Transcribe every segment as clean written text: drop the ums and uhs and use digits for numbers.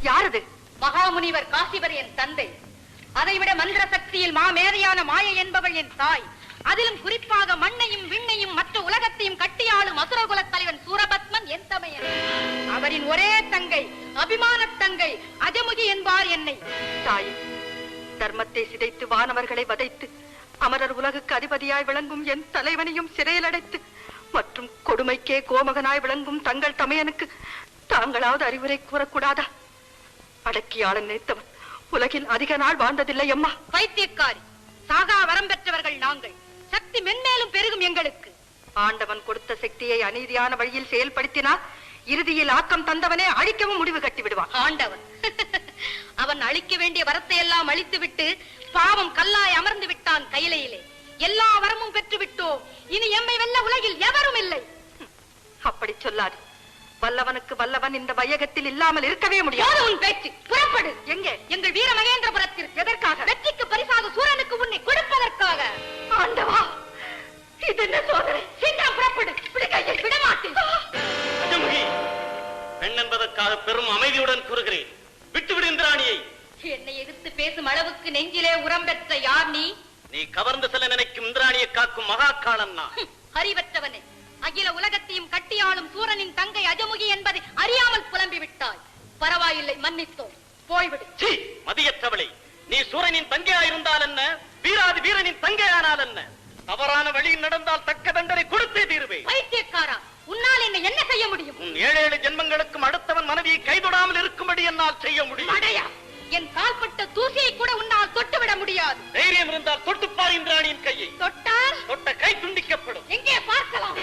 யாரது? மகாமுனிவர் காசிவர் என் தந்தை. அதைவிட மந்திர சக்தியில் மாமேதையான மாயை என்பவள் என் தாய். அதிலும் குறிப்பாக மண்ணையும் விண்ணையும் மற்ற உலகத்தையும் கட்டியாளும் அசுரகுல தலைவன் சூரபத்மன் என் தமையன். அவரின் ஒரே தங்கை, அபிமான தங்கை அஜமுகி என்பார் என்னை. தாய், தர்மத்தை சிதைத்து வானவர்களை வதைத்து அமரர் உலகுக்கு அதிபதியாய் விளங்கும் என் தலைவனையும் சிறையில் அடைத்து மற்றும் கொடுமைக்கே கோமகனாய் விளங்கும் தங்கள் தமையனுக்கு தாங்களாவது அறிவுரை கூறக்கூடாதா? அடக்கியாளன் நினைத்தவன் உலகில் அதிக நாள் வாழ்ந்ததில்லை அம்மா. பைத்தியக்காரி, சாகா வரம் பெற்றவர்கள் நாங்கள். சக்தி மென்மேலும் பெருகும் எங்களுக்கு. ஆண்டவன் கொடுத்த சக்தியை அநீதியான வழியில் செயல்படுத்தினால் இறுதியில் ஆக்கம் தந்தவனே அழிக்கவும் முடிவு கட்டி விடுவான். ஆண்டவன் அவன் அழிக்க வேண்டிய வரத்தை எல்லாம் அழித்துவிட்டு பாவம் கல்லாய் அமர்ந்து விட்டான் கையிலையிலே. எல்லா வரமும் பெற்று விட்டோம். இனி எம்மை வெல்ல உலகில் எவரும் இல்லை. அப்படி சொல்லாது. வல்லவனுக்கு வல்லவன் இந்த வையகத்தில் இல்லாமல் இருக்கவே முடியாது. உன் பேச்சு புறப்படு. எங்கே? எங்கள் வீர மகேந்திரபுரத்திற்கு. எதற்காக? வெற்றிக்கு பரிசாக சூரனுக்கு உன்னை கொடுப்பதற்காக. ஆண்டவா, இது என்ன சோதனை? சீக்கிரம் புறப்படு. பிடிக்கையை விடமாட்டேன். பெண் என்பதற்காக பெரும் அமைதியுடன் கூறுகிறேன். விட்டுவிடு இந்திராணியை. என்னை எதிர்த்து பேசும் அளவுக்கு நெஞ்சிலே உரம் பெற்ற யார் நீ? நீ கவர்ந்து செல்ல நினைக்கும் இந்திராணியை காக்கும் மகாகாலன் நான். அறிவற்றவனே, அகில உலகத்தையும் கட்டியாளும் சூரனின் தங்கை அஜமுகி என்பதை அறியாமல் புலம்பி விட்டாய். பரவாயில்லை, மன்னித்தோம். போய்விடு. மதியற்றவளை, நீ சூரனின் தங்கையாயிருந்தால் என்ன, வீராதி வீரனின் தங்கையானால் என்ன? தவறான வழியில் நடந்தால் தக்க தண்டனை கொடுத்தே தீருவேன். பைத்தியக்காரா, உன்னால் என்ன என்ன செய்ய முடியும்? உன் 7 ஜென்மங்களுக்கும் அடுத்தவன் மனைவியை கைதொடாமல் இருக்கும்படி என்னால் செய்ய முடியும். அடையா, என் கால்பட்ட தூசியை கூட உன்னால் தொட்டுவிட முடியாது. தைரியம் இருந்தால் தொட்டுப்பார் இந்திராணியின் கையை. தொட்டால் தொட்ட கை துண்டிக்கப்படும். எங்கே பார்க்கலாம்?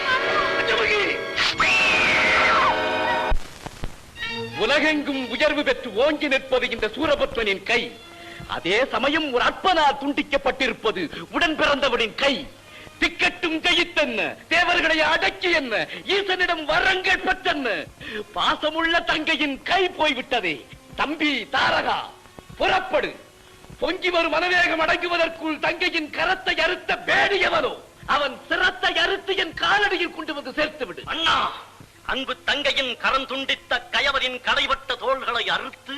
உலகெங்கும் உயர்வு பெற்று ஓங்கி நிற்பது இந்த சூரபத்மனின் கை. அதே சமயம் ஒரு அற்பனால் துண்டிக்கப்பட்டிருப்பது உடன் பிறந்தவனின் கை. திக்கட்டும் ஜெயித்தென்ன, தேவர்களை அடக்கி என்ன, ஈசனிடம் வரங்கள் பெற்றென்ன, பாசமுள்ள தங்கையின் கை போய்விட்டதே. தம்பி தாரகா, புறப்படு. பொங்கி வரும் மனவேகம் அடங்குவதற்குள் தங்கையின் கரத்தை அறுத்த பேடியவனோ அவன் சிரத்தை அறுத்து என் காலடியில் கொண்டு வந்து சேர்த்து விடு. அண்ணா, அன்பு தங்கையின் கரம் துண்டித்த கயவரின் கடைபட்ட தோள்களை அறுத்து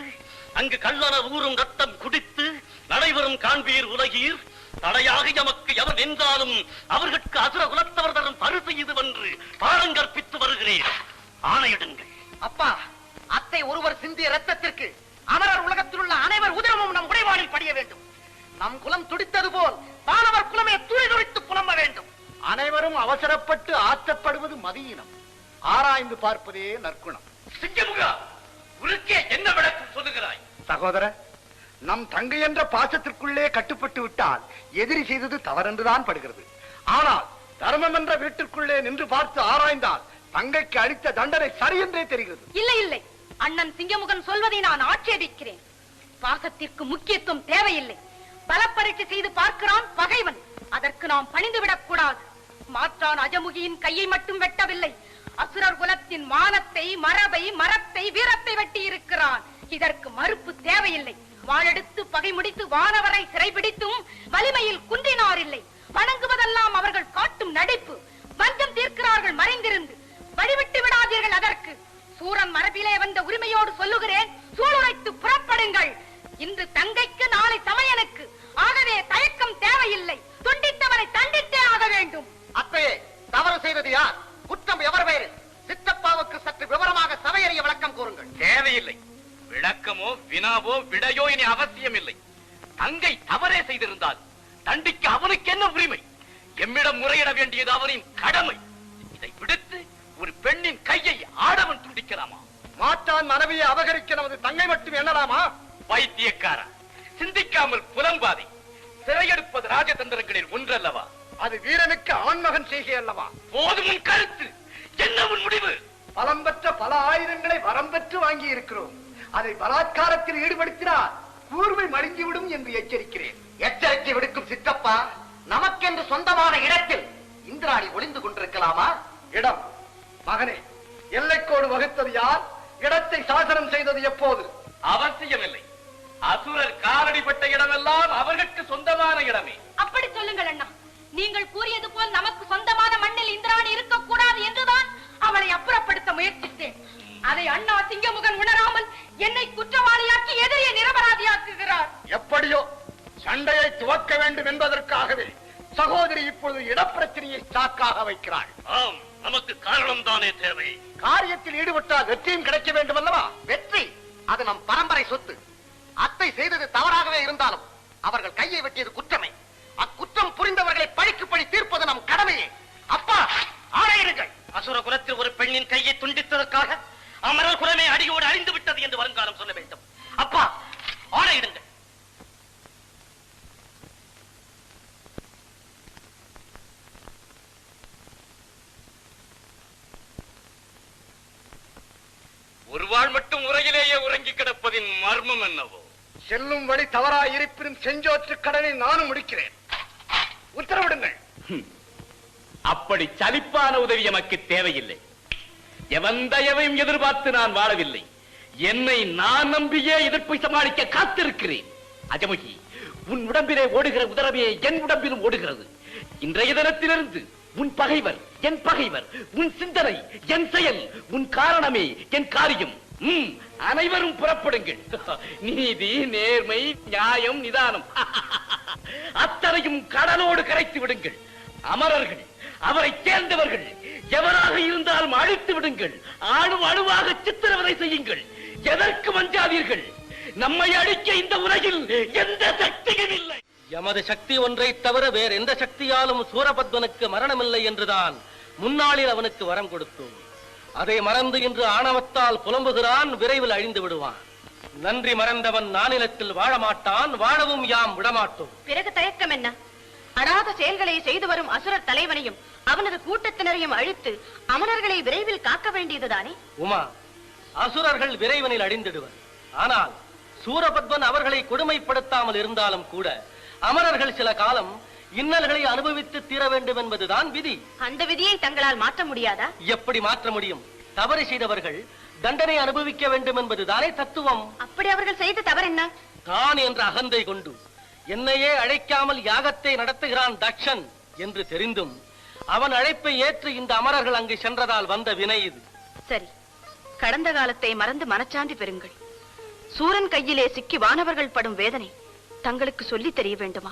அங்கு கள்ளன ஊரும் ரத்தம் குடித்து நடைபெறும் காண்பீர் உலகீர். தடையாக எமக்கு எவர் நின்றாலும் அவர்களுக்கு அசுர குலத்தவர் தரும் பரிசு இதுவென்று பாடம் கற்பித்து வருகிறேன். ஆணையிடுங்கள். அப்பா, அத்தை ஒருவர் சிந்திய ரத்தத்திற்கு அமரர் உலகத்தில் உள்ள அனைவர் உதிரமும் நம் உடைவாளில் படிய வேண்டும். நம் குலம் துடித்தது போல் வானவர் குலமே துளி துடித்து புலம்ப வேண்டும். அனைவரும் அவசரப்பட்டு ஆற்றப்படுவது மதியினம். ஆராய்ந்து பார்ப்பதே நற்குணம். சிங்கமுகா, உனக்கே என்ன விளக்கம் சொல்லுகிறாய்? சகோதர, நம் தங்கை என்ற பாசத்திற்குள்ளே கட்டுப்பட்டு விட்டால் எதிரி செய்தது தவறென்றுதான் படுகிறது. ஆனால் தர்மம் என்ற வீட்டிற்குள்ளே நின்று பார்த்து ஆராய்ந்தால் தங்கைக்கு அளித்த தண்டனை சரியென்றே தெரிகிறது. இல்லை இல்லை, அண்ணன் சிங்கமுகன் சொல்வதை நான் ஆட்சேபிக்கிறேன். பாசத்திற்கு முக்கியத்துவம் தேவையில்லை. பலப்பரீட்சை செய்து பார்க்கிறான் பகைவன். அதற்கு நாம் பணிந்துவிடக் கூடாது. மாற்றான் அஜமுகியின் கையை மட்டும் வெட்டவில்லை, அசுரர் குலத்தின் மானத்தை, மரபை, மரத்தை, வீரத்தை வெட்டி இருக்கிறான். இதற்கு மறுப்பு தேவையில்லை. வாளெடுத்து பகை முடித்து வானவரை சிறைபிடித்தும் வலிமையில் குன்றினார் இல்லை. வணங்குவதெல்லாம் அவர்கள் காட்டும் நடிப்பு. வஞ்சம் தீர்க்கிறார்கள் மறைந்திருந்து. வழிவிட்டு விடாதீர்கள். அதற்கு சூரன் மரபிலே வந்த உரிமையோடு சொல்லுகிறேன், சூளுரைத்து புறப்படுங்கள். இன்று தங்கைக்கு, நாளை தமையனுக்கு. ஆகவே தயக்கம் தேவையில்லை. துண்டித்தவனை தண்டித்தே ஆக வேண்டும். அத்தையே, தவறு செய்தது யார்? குற்றம் எவர் பேரு? சித்தப்பாவுக்கு சற்று விவரமாக சபையறிய விளக்கம் கூறுங்கள். தேவையில்லை. விளக்கமோ வினாவோ விடையோ இனி அவசியம் இல்லை. தங்கை தவறே செய்திருந்தால் தண்டிக்க அவனுக்கு என்ன உரிமை? எம்மிடம் முறையிட வேண்டியது அவனின் கடமை. இதை விடுத்து ஒரு பெண்ணின் கையை ஆடவன் துண்டிக்கலாமா? மாற்றான் மனைவியை அபகரிக்க நமது தங்கை மட்டும் எண்ணலாமா? பைத்தியக்காரா, சிந்திக்காமல் புலம்பாதே. சிறையெடுப்பது ராஜதந்திரங்களில் ஒன்றல்லவா? அது வீரனுக்கு ஆண்மகன் செய்கை அல்லவா? போதும் உன் கருத்து. என்ன உன் முடிவு? பலம் பெற்ற பல ஆயுதங்களை வரம் பெற்று வாங்கி இருக்கிறோம். அதை பலாத்காரத்தில் ஈடுபடுத்தினால் கூர்மை மழுங்கிவிடும் என்று எச்சரிக்கிறேன். எச்சரிக்கை விடுக்கும் சித்தப்பா, நமக்கென்று சொந்தமான இடத்தில் இந்திராணி ஒளிந்து கொண்டிருக்கலாமா? இடம் மகனே, எல்லைக்கோடு வகுத்தது யார்? இடத்தை சாசனம் செய்தது எப்போது? அவசியமில்லை. அசுரர் காலடிப்பட்ட இடமெல்லாம் அவர்களுக்கு சொந்தமான இடமே. அப்படி சொல்லுங்கள் அண்ணா. நீங்கள் கூறியது போல் நமக்கு சொந்தமான மண்ணில் இந்திராணி இருக்கக்கூடாது தர்மபுத்திரி இப்பொழுது இடப்பிரச்சனையை ஸ்டாக்காக வைக்கிறாள். ஆம், நமக்கு காரணம் தானே தேவை. காரியத்தில் ஈடுபட்டால் வெற்றியும் கிடைக்க வேண்டும் அல்லவா? வெற்றி அது நம் பரம்பரை சொத்து. அத்தை செய்தது தவறாகவே இருந்தாலும் அவர்கள் கையை வெட்டியது குற்றமே. அக்குற்றம் புரிந்தவர்களை பழிக்கு பழி தீர்ப்பது நம் கடமையே. அப்பா, ஆணையிடுங்கள். அசுர குலத்தில் ஒரு பெண்ணின் கையை துண்டித்ததற்காக அமரர் குலமே அடியோடு அழிந்து விட்டது என்று வருங்காலம் சொல்ல வேண்டும். அப்பா, ஆணையிடுங்கள். ஒரு வாழ் மட்டும் உரையிலேயே உறங்கி கிடப்பதின் மர்மம் என்னவோ? செல்லும் வழி தவறாய் இருப்பினும் செஞ்சோற்று கடனை நானும் முடிக்கிறேன். உத்தரவிடுங்கள். அப்படி சலிப்பான உதவி எமக்கு தேவையில்லை. எவன் தயவையும் எதிர்பார்த்து நான் வாழவில்லை. என்னை நான் நம்பியே எதிர்ப்பை சமாளிக்க காத்திருக்கிறேன். அஜமுகி, உன் உடம்பிலே ஓடுகிற உதரமே என் உடம்பிலும் ஓடுகிறது. இன்றைய தினத்திலிருந்து உன் பகைவர் என் பகைவர், உன் சிந்தனை என் செயல், உன் காரணமே என் காரியம். அனைவரும் புறப்படுங்கள். நீதி, நேர்மை, நியாயம், நிதானம் அத்தனையும் கடலோடு கரைத்து விடுங்கள். அமரர்கள், அவரை சேர்ந்தவர்கள் எவராக இருந்தாலும் அழித்து விடுங்கள். அணு அணுவாக சித்திரவதை செய்யுங்கள். எதற்கு மஞ்சாதீர்கள்? நம்மை அழிக்க இந்த உலகில் எந்த சக்தியும் இல்லை. எமது சக்தி ஒன்றை தவிர வேறு எந்த சக்தியாலும் சூரபத்மனுக்கு மரணமில்லை என்றுதான் முன்னாளில் அவனுக்கு வரம் கொடுத்தோம். அதை மறந்து இன்று ஆணவத்தால் புலம்புகிறான். விரைவில் அழிந்து விடுவான். நன்றி மறந்தவன் நானிலத்தில் வாழ மாட்டான். வாழவும் யாம் விடமாட்டோம். பிறகு தயக்கம் என்ன? அடாத செயல்களை செய்து வரும் அசுரர் தலைவனையும் அவனது கூட்டத்தினரையும் அழித்து அமரர்களை விரைவில் காக்க வேண்டியதுதானே? உமா, அசுரர்கள் விரைவனில் அழிந்திடுவர். ஆனால் சூரபத்மன் அவர்களை கொடுமைப்படுத்தாமல் இருந்தாலும் கூட அமரர்கள் சில காலம் இன்னல்களை அனுபவித்து தீர வேண்டும் என்பதுதான் விதி. அந்த விதியை தங்களால் மாற்ற முடியாதா? எப்படி மாற்ற முடியும்? தவறு செய்தவர்கள் தண்டனை அனுபவிக்க வேண்டும் என்பதுதானே தத்துவம். அப்படி அவர்கள் செய்த தவறு என்ன? தான் என்ற அகந்தை கொண்டு என்னையே அழைக்காமல் யாகத்தை நடத்துகிறான் தக்ஷன் என்று தெரிந்தும் அவன் அழைப்பை ஏற்று இந்த அமரர்கள் அங்கு சென்றதால் வந்த வினை இது. சரி, கடந்த காலத்தை மறந்து மனச்சாந்தி பெறுங்கள். சூரன் கையிலே சிக்கி வானவர்கள் படும் வேதனை தங்களுக்கு சொல்லி தெரிய வேண்டுமா?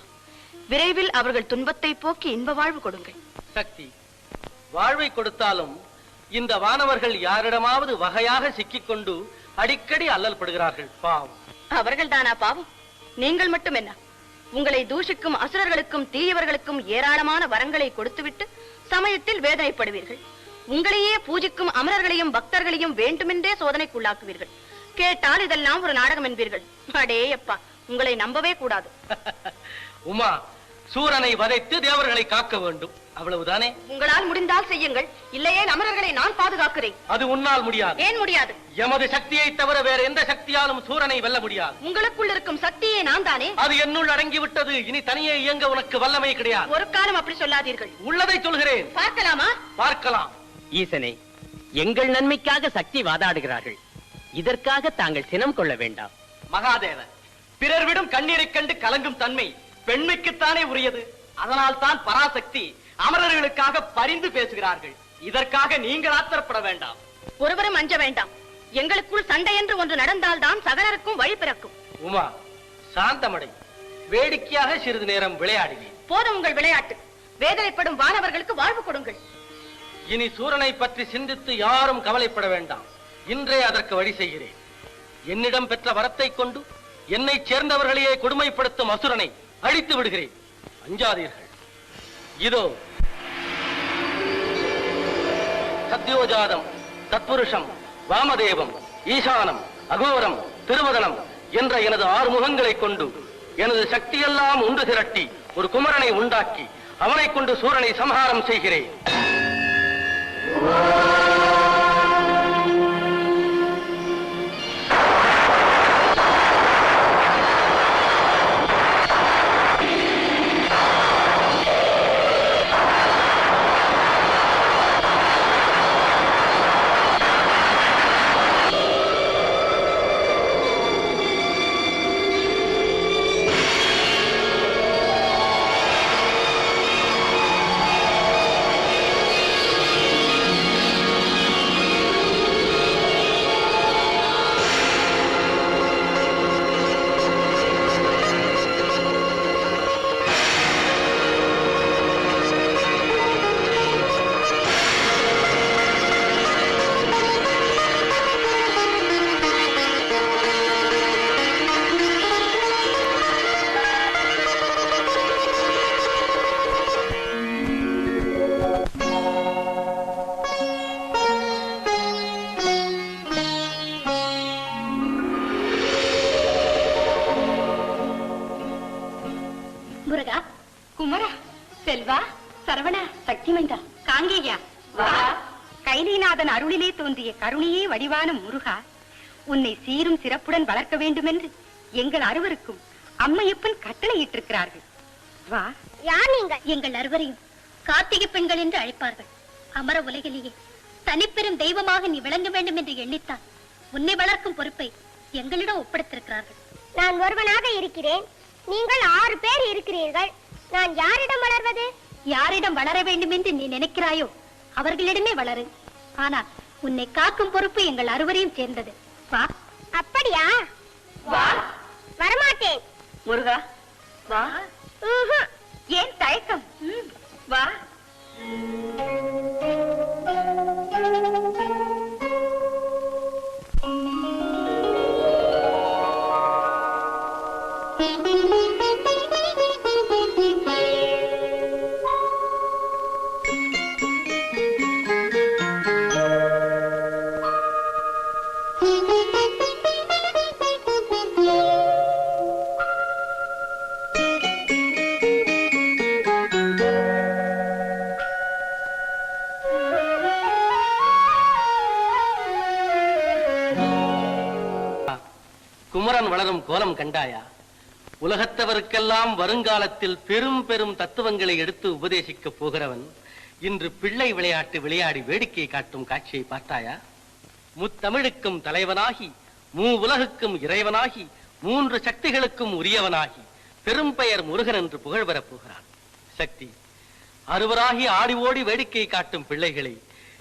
விரைவில் அவர்கள் துன்பத்தை போக்கி இன்ப வாழ்வு கொடுங்கள். சக்தி, வாழ்வை கொடுத்தாலும் இந்த வானவர்கள் யாரிடமாவது வகையாக சிக்கிக்கொண்டு அடிக்கடி அல்லல் படுகிறார்கள். பாவம். அவர்கள் தானா பாவம்? நீங்கள் மட்டும் என்ன? உங்களை தூஷிக்கும் அசுரர்களுக்கும் தீயவர்களுக்கும் ஏராளமான வரங்களை கொடுத்துவிட்டு சமயத்தில் வேதனைப்படுவீர்கள். உங்களையே பூஜிக்கும் அமரர்களையும் பக்தர்களையும் வேண்டுமென்றே சோதனைக்குள்ளாக்குவீர்கள். கேட்டால் இதெல்லாம் ஒரு நாடகம் என்பீர்கள். அடே அப்பா, உங்களை நம்பவே கூடாது. உமா, சூரனை வதைத்து தேவர்களை காக்க வேண்டும், அவ்வளவுதானே? உங்களால் முடிந்தால் செய்யுங்கள். இல்லையே அமரர்களை நான் பாதுகாக்கிறேன். அது உன்னால் முடியாது. ஏன் முடியாது? எமது சக்தியை தவிர வேற எந்த சக்தியாலும் சூரனை வெல்ல முடியாது. உங்களுக்குள் இருக்கும் சக்தியே நான் தானே. அது என்னுள் அடங்கிவிட்டது. இனி தனியே இயங்க உனக்கு வல்லமை கிடையாது. ஒரு காலம் அப்படி சொல்லாதீர்கள். உள்ளதை சொல்கிறேன். பார்க்கலாமா? பார்க்கலாம். ஈசனே, எங்கள் நன்மைக்காக சக்தி வாதாடுகிறார்கள். இதற்காக தாங்கள் சினம் கொள்ள வேண்டாம். மகாதேவன், பிறர் விடும் கண்ணீரை கண்டு கலங்கும் தன்மை பெண்மைக்குத்தானே உரியது. அதனால் தான் பராசக்தி அமரர்களுக்காக பரிந்து பேசுகிறார்கள். இதற்காக நீங்கள் ஆத்திரப்பட வேண்டாம். ஒருவரும் அஞ்ச வேண்டாம். எங்களுக்குள் சண்டை என்று ஒன்று நடந்தால்தான் சகலருக்கும் வழி பிறக்கும். உமா, சாந்தமடை. வேடிக்கையாக சிறிது நேரம் விளையாடினேன். போதும் உங்கள் விளையாட்டு. வேதனைப்படும் வானவர்களுக்கு வாழ்வு கொடுங்கள். இனி சூரனை பற்றி சிந்தித்து யாரும் கவலைப்பட வேண்டாம். இன்றே அதற்கு வழி செய்கிறேன். என்னிடம் பெற்ற வரத்தை கொண்டு என்னை சேர்ந்தவர்களையே கொடுமைப்படுத்தும் அசுரனை அழித்து விடுகிறேன். அஞ்சாதீர்கள். இதோ சத்யோஜாதம், தத்புருஷம், வாமதேவம், ஈசானம், அகோரம், திருவதனம் என்ற எனது 6 முகங்களை கொண்டு எனது சக்தியெல்லாம் ஒன்று திரட்டி ஒரு குமரனை உண்டாக்கி அவனை கொண்டு சூரனை சம்ஹாரம் செய்கிறேன். செல்வா, சரவணா, சக்தி மைந்தா, காங்கேயா, வா. கைலிநாதன் அருளிலே தோன்றிய கருணையே வடிவான முருகா, உன்னை சீரும் சிறப்புடன் வளர்க்க வேண்டும் என்று எங்கள் அறுவருக்கும் அம்மையப்பன் கட்டளையிட்டிருக்கிறார்கள். வா. யார் நீங்கள்? எங்கள் அறுவரையும் கார்த்திகை பெண்கள் என்று அழைப்பார்கள். அமர உலகிலேயே தனிப்பெரும் தெய்வமாக நீ விளங்க வேண்டும் என்று எண்ணித்தான் உன்னை வளர்க்கும் பொறுப்பை எங்களிடம் ஒப்படைத்திருக்கிறார்கள். நான் ஒருவனாக இருக்கிறேன், நீங்கள் 6 பேர் இருக்கிறீர்கள். நான் யாரிடம் வளர்வது? யாரிடம் வளர வேண்டும் என்று நீ நினைக்கிறாயோ அவர்களிடமே வளரு. ஆனால் உன்னை காக்கும் பொறுப்பு எங்கள் அறுவரையும் சேர்ந்தது. வா. அப்படியா? வா. வரமாட்டேன். முருகா, வா. ஏன் தயக்கம்? வா. குமரன் வளரும் கோலம் கண்டாயா? உலகத்தவருக்கெல்லாம் வருங்காலத்தில் பெரும் பெரும் தத்துவங்களை எடுத்து உபதேசிக்க போகிறவன் இன்று பிள்ளை விளையாட்டு விளையாடி வேடிக்கை காட்டும் காட்சியை பார்த்தாயா? முத்தமிழுக்கும் தலைவனாகி, உலகுக்கும் இறைவனாகி, 3 சக்திகளுக்கும் உரியவனாகி பெரும் பெயர் முருகன் என்று புகழ் பெறப் போகிறான். சக்தி, அறுவராகி ஆடி ஓடி வேடிக்கை காட்டும் பிள்ளைகளை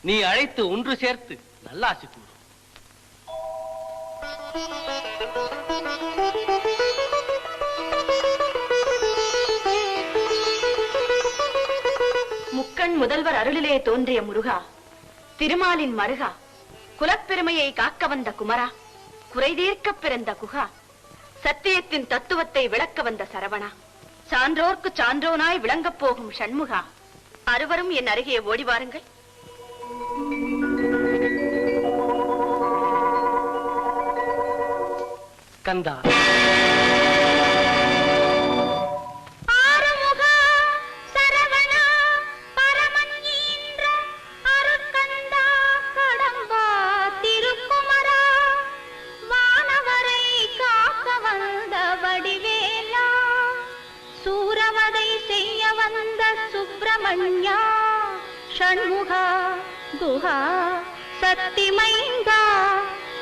நீ அழைத்து ஒன்று சேர்த்து நல்லாசி கூறு. முக்கண் முதல்வர் அருளிலே தோன்றிய முருகா, திருமாலின் மருகா, குலப்பெருமையை காக்க வந்த குமரா, குறைதீர்க்க பிறந்த குகா, சத்தியத்தின் தத்துவத்தை விளக்க வந்த சரவணா, சான்றோர்க்கு சான்றோனாய் விளங்கப் போகும் சண்முகா, அறுவரும் என் அருகே ஓடி வாருங்கள். கந்தா, ஷண்முகா, குஹா, சக்தி மைந்தா,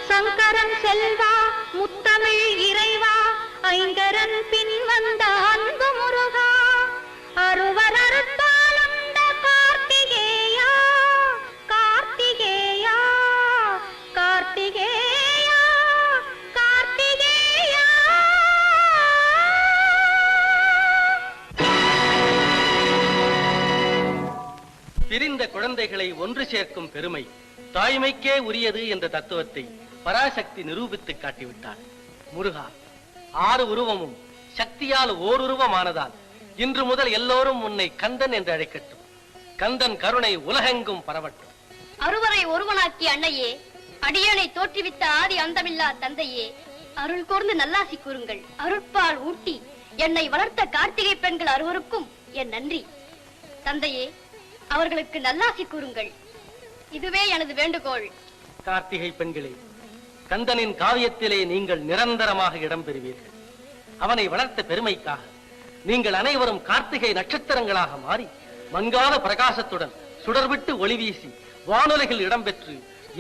சங்கரன் செல்வா, முத்தமிழ் இறைவா, ஐங்கரன் பின் வந்த அன்பு முருகா, அறுவர் அறுத்தாலந்த கார்த்திகேயா, கார்த்திகேயா, கார்த்திகேயா, கார்த்திகேயா. பிரிந்த குழந்தைகளை ஒன்று சேர்க்கும் பெருமை தாய்மைக்கே உரியது என்ற தத்துவத்தை பராசக்தி நிரூபித்து காட்டிவிட்டார். முருகா, 6 உருவமும் சக்தியால் ஓருருவமானதால் இன்று முதல் எல்லோரும் உன்னை கந்தன் என்று அழைக்கட்டும். கந்தன் கருணை உலகெங்கும் பரவட்டும். அறுவரை ஒருவனாக்கிய அன்னையே, அடியனை தோற்றுவித்த ஆதி அந்தமில்லா தந்தையே, அருள் கூர்ந்து நல்லாசி கூறுங்கள். அருட்பால் ஊட்டி என்னை வளர்த்த கார்த்திகை பெண்கள் அறுவருக்கும் என் நன்றி. தந்தையே, அவர்களுக்கு நல்லாசி கூறுங்கள். இதுவே எனது வேண்டுகோள். கார்த்திகை பெண்களே, கந்தனின் காவியத்திலே நீங்கள் நிரந்தரமாக இடம் பெறுவீர்கள். அவனை வளர்த்த பெருமைக்காக நீங்கள் அனைவரும் கார்த்திகை நட்சத்திரங்களாக மாறி மங்காத பிரகாசத்துடன் சுடர்விட்டு ஒளி வீசி வானுலகில் இடம்பெற்று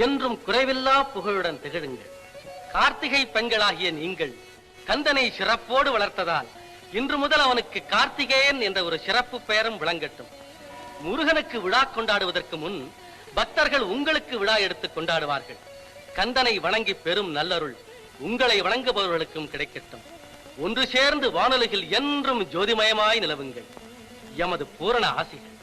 என்றும் குறைவில்லா புகழுடன் திகழுங்கள். கார்த்திகை பெண்களாகிய நீங்கள் கந்தனை சிறப்போடு வளர்த்ததால் இன்று முதல் அவனுக்கு கார்த்திகேயன் என்ற ஒரு சிறப்பு பெயரும் விளங்கட்டும். முருகனுக்கு விழா கொண்டாடுவதற்கு முன் பக்தர்கள் உங்களுக்கு விழா எடுத்து கொண்டாடுவார்கள். கந்தனை வணங்கி பெரும் நல்லருள் உங்களை வணங்குபவர்களுக்கும் கிடைக்கட்டும். ஒன்று சேர்ந்து வானுலகில் என்றும் ஜோதிமயமாய் நிலவுங்கள். எமது பூரண ஆசிகள்.